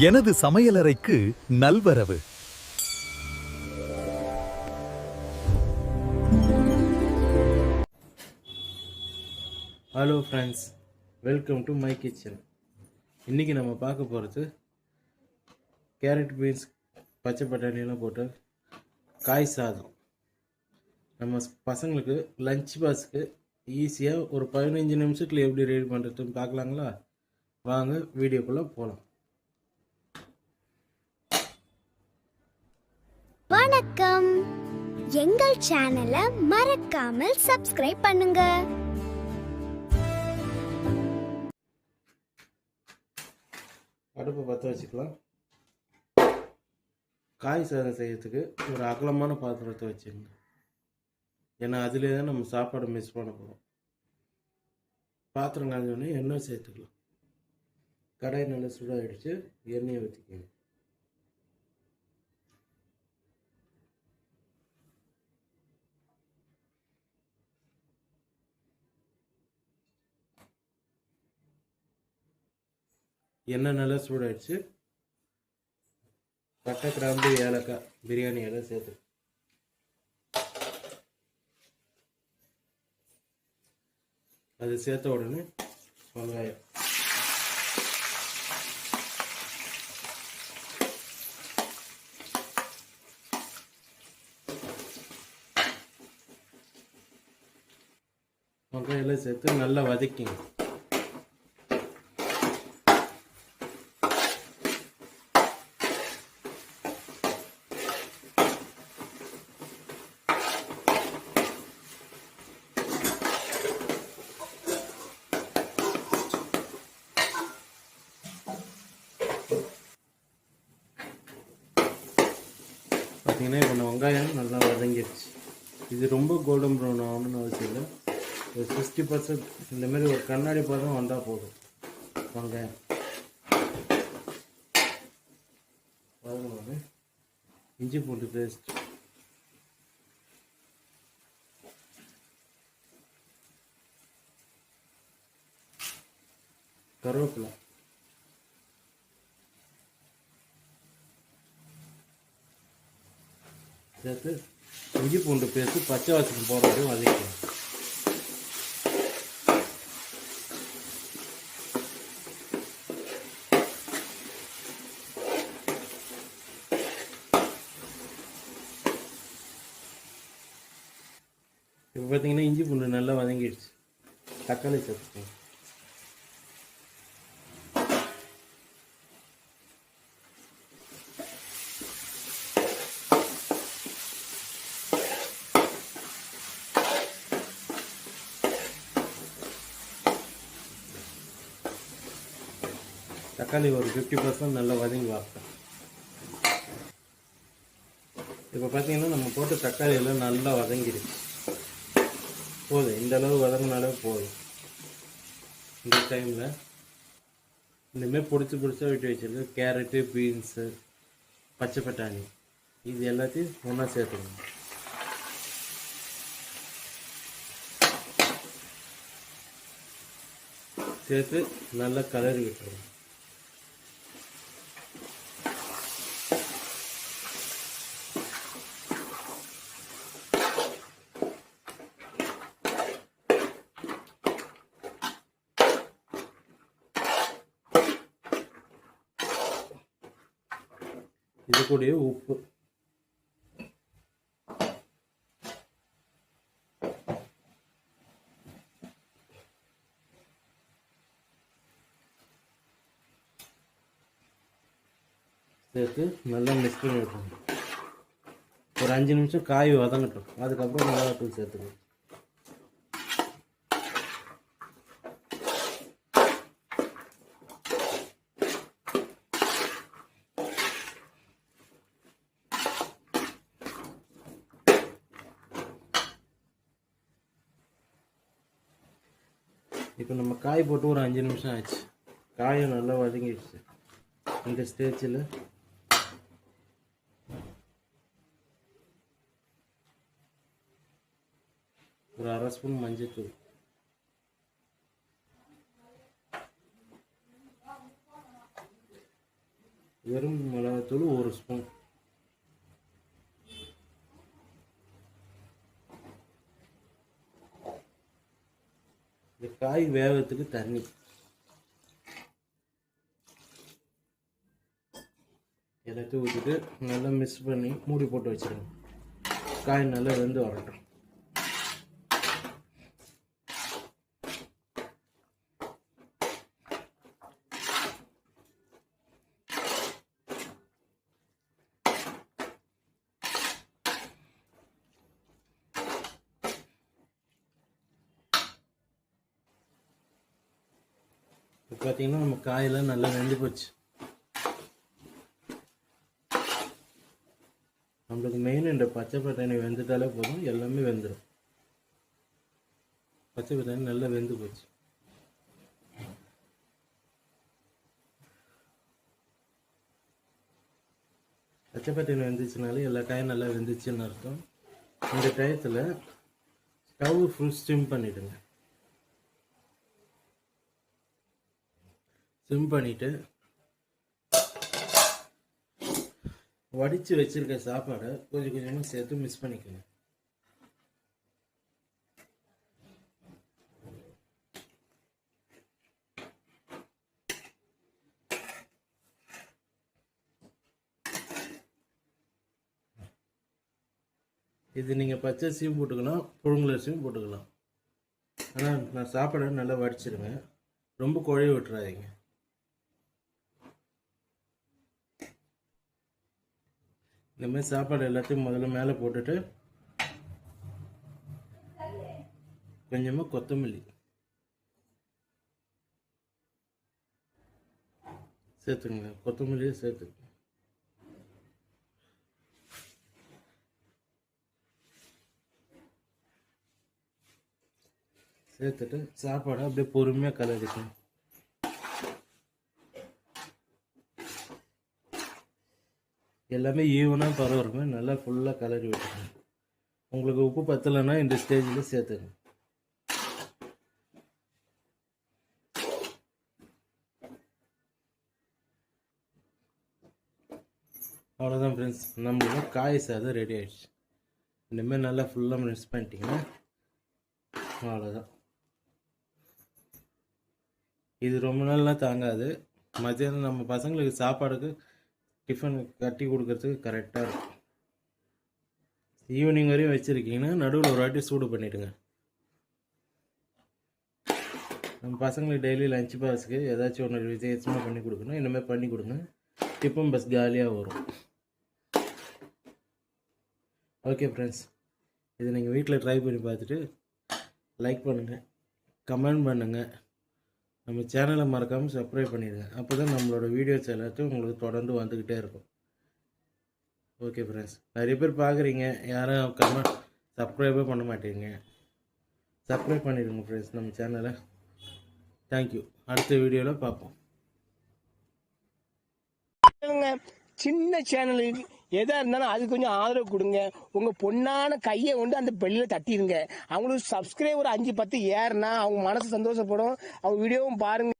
எனது சமையலறைக்கு நல்வரவு. Hello friends, welcome to my kitchen. இன்றைக்கி நம்ம பார்க்க போகிறது கேரட், பீன்ஸ், பச்சை பட்டாணியெல்லாம் போட்டு காய் சாதம். நம்ம பசங்களுக்கு லஞ்ச் பாக்ஸுக்கு ஈஸியாக ஒரு 15 நிமிஷத்தில் எப்படி ரெடி பண்ணுறதுன்னு பார்க்கலாங்களா? வாங்க வீடியோக்குள்ளே போகலாம். வணக்கம், எங்கள் சேனலை மறக்காமல் சப்ஸ்கிரைப் பண்ணுங்க. அடுப்பை பற்ற வச்சுக்கலாம். காய் சாதம் செய்யறதுக்கு ஒரு அகலமான பாத்திரத்தை வச்சுங்க. ஏன்னா அதிலே தான் நம்ம சாப்பாடு மிஸ் பண்ண போகிறோம். பாத்திரம் காய்ஞ்சோடனே எண்ணெய் சேர்த்துக்கலாம். கடாய் நல்லா சூடாகிடுச்சு, எண்ணெயை ஊற்றிக்கணும். எண்ணெய் நல்லா சூடாகிடுச்சு. பட்டை, கிராம்பு, ஏலக்காய், பிரியாணி எல்லாம் சேர்த்து அது சேர்த்த உடனே வெங்காயம், எல்லாம் சேர்த்து நல்லா வதக்கிங்க. பார்த்தீங்கன்னா இப்போ இந்த வெங்காயம் நல்லா வதங்கிடுச்சு. இது ரொம்ப கோல்டன் ப்ரௌன் ஆகணும்னு அவசியம் இல்லை. ஒரு 60% இந்தமாரி ஒரு கண்ணாடி பதம் வந்தால் போதும். வெங்காயம் வதங்கினோடனே இஞ்சி பூண்டு பேஸ்ட், கருவேப்பிலை, சேர்த்து இஞ்சி பூண்டு பேஸ்ட்டு பச்சை வாசனை போகிற வரையும் வதக்கலாம். இப்போ பார்த்தீங்கன்னா இஞ்சி பூண்டு நல்லா வதங்கிடுச்சு. தக்காளி சேர்த்துக்கோங்க. தக்காளி ஒரு 50% நல்லா வதங்கி வரட்டும். இப்போ பார்த்தீங்கன்னா நம்ம போட்ட தக்காளி எல்லாம் நல்லா வதங்கிடுச்சு. போதும், இந்த அளவு வதங்கினாலே போதும். இந்த டைமில் இந்தமாரி பிடிச்சா விட்டு வச்சிருக்கு கேரட்டு, பீன்ஸு, பச்சை பட்டாணி, இது எல்லாத்தையும் ஒன்றா சேர்த்துக்கணும். சேர்த்து நல்லா கலரி விட்டுருவோம். இது கூடயே உப்பு, சேர்த்து நல்லா மிக்ஸ் பண்ணி விட்டுருங்க. ஒரு 5 நிமிஷம் காய் வதங்கட்டும். அதுக்கப்புறம் மிளகாத்தூள் சேர்த்துக்கணும். இப்போ நம்ம காய் போட்டு ஒரு 5 நிமிஷம் ஆச்சு. காயும் நல்லா வதங்கிடுச்சு. இந்த ஸ்டேஜில் ஒரு 1/2 ஸ்பூன் மஞ்சள்தூள், வெறும் மிளகாத்தூள் 1 ஸ்பூன். இந்த காய் வேகத்துக்கு தண்ணி. எல்லாத்தையும் ஊற்றிட்டு நல்லா மிக்ஸ் பண்ணி மூடி போட்டு வச்சிருங்க. காய் நல்லா வெந்து வரட்டும். இப்போ பார்த்தீங்கன்னா நம்ம காயெல்லாம் நல்லா வெந்து போச்சு. நம்மளுக்கு மெயின் இந்த பச்சை பட்டாணி வெந்துட்டாலே போதும், எல்லாமே வெந்துடும். பச்சை பட்டாணி நல்லா வெந்து போச்சு. பச்சை பட்டாணி வெந்துச்சுனாலே எல்லா காயும் நல்லா வெந்துச்சுன்னு அர்த்தம். இந்த டயத்தில் ஸ்டவ் ஃபுல் ஸ்டிம் பண்ணிவிடுங்க. ஸ்டிம் பண்ணிவிட்டு வடித்து வச்சிருக்க சாப்பாடை கொஞ்சம் கொஞ்சமாக சேர்த்து மிக்ஸ் பண்ணிக்கோங்க. இது நீங்கள் பச்சரிசியும் போட்டுக்கலாம், புழுங்கலரிசியும் போட்டுக்கலாம். ஆனால் நான் சாப்பாடை நல்லா வடிச்சிருங்க, ரொம்ப குழைய விட்டுறாதீங்க. இந்த மாதிரி சாப்பாடு எல்லாத்தையும் முதல்ல மேலே போட்டுட்டு கொஞ்சமாக கொத்தமல்லி சேர்த்துங்க. கொத்தமல்லியை சேர்த்து சேர்த்துட்டு சாப்பாடை அப்படியே பொறுமையாக கலரிக்கணும். எல்லாமே ஈவனாக பரவுறமே நல்லா ஃபுல்லாக கலரி விட்டுருங்க. உங்களுக்கு உப்பு பத்தலைன்னா இந்த ஸ்டேஜில் சேர்த்துங்க. அவ்வளோதான் ஃப்ரெண்ட்ஸ், நம்மளோட காய் சாதம் ரெடி ஆகிடுச்சு. இனிமேல் நல்லா ஃபுல்லாக மிக்ஸ் பண்ணிட்டீங்கன்னா அவ்வளோதான். இது ரொம்ப நாள்லாம் தாங்காது. மத்தியானம் நம்ம பசங்களுக்கு சாப்பாடுக்கு டிஃபன் கட்டி கொடுக்கறதுக்கு கரெக்டாக இருக்கும். ஈவினிங் வரையும் வச்சுருக்கீங்கன்னா நடுவில் ஒரு வாட்டி சூடு பண்ணிவிடுங்க. நம்ம பசங்களுக்கு டெய்லி லஞ்ச் பாக்ஸுக்கு ஏதாச்சும் ஒன்று வித்தியாசமாக பண்ணி கொடுக்கணும். இனிமேல் பண்ணி கொடுங்க, டிஃபன் பஸ் காலியாக வரும். ஓகே ஃப்ரெண்ட்ஸ், இது நீங்கள் வீட்டில் ட்ரை பண்ணி பார்த்துட்டு லைக் பண்ணுங்கள், கமெண்ட் பண்ணுங்கள், நம்ம சேனலை மறக்காமல் சப்ஸ்கிரைப் பண்ணிடுங்க. அப்போ தான் நம்மளோட வீடியோஸ் எல்லாத்தையும் உங்களுக்கு தொடர்ந்து வந்துக்கிட்டே இருக்கும். ஓகே ஃப்ரெண்ட்ஸ், நிறைய பேர் பார்க்குறீங்க, யாரும் சப்ஸ்கிரைபே பண்ண மாட்டேங்க. சப்ஸ்கிரைப் பண்ணிடுங்க ஃப்ரெண்ட்ஸ் நம்ம சேனலை. தேங்க்யூ. அடுத்த வீடியோவில் பார்ப்போம். சின்ன சேனலுக்கு எதா இருந்தாலும் அது கொஞ்சம் ஆதரவு கொடுங்க. உங்க பொண்ணான கையை கொண்டு அந்த பெல்லில் தட்டிடுங்க. அவங்களுக்கு சப்ஸ்கிரைபர் 5-10 ஏறுனா அவங்க மனசு சந்தோஷப்படும். அவங்க வீடியோவும் பாருங்க.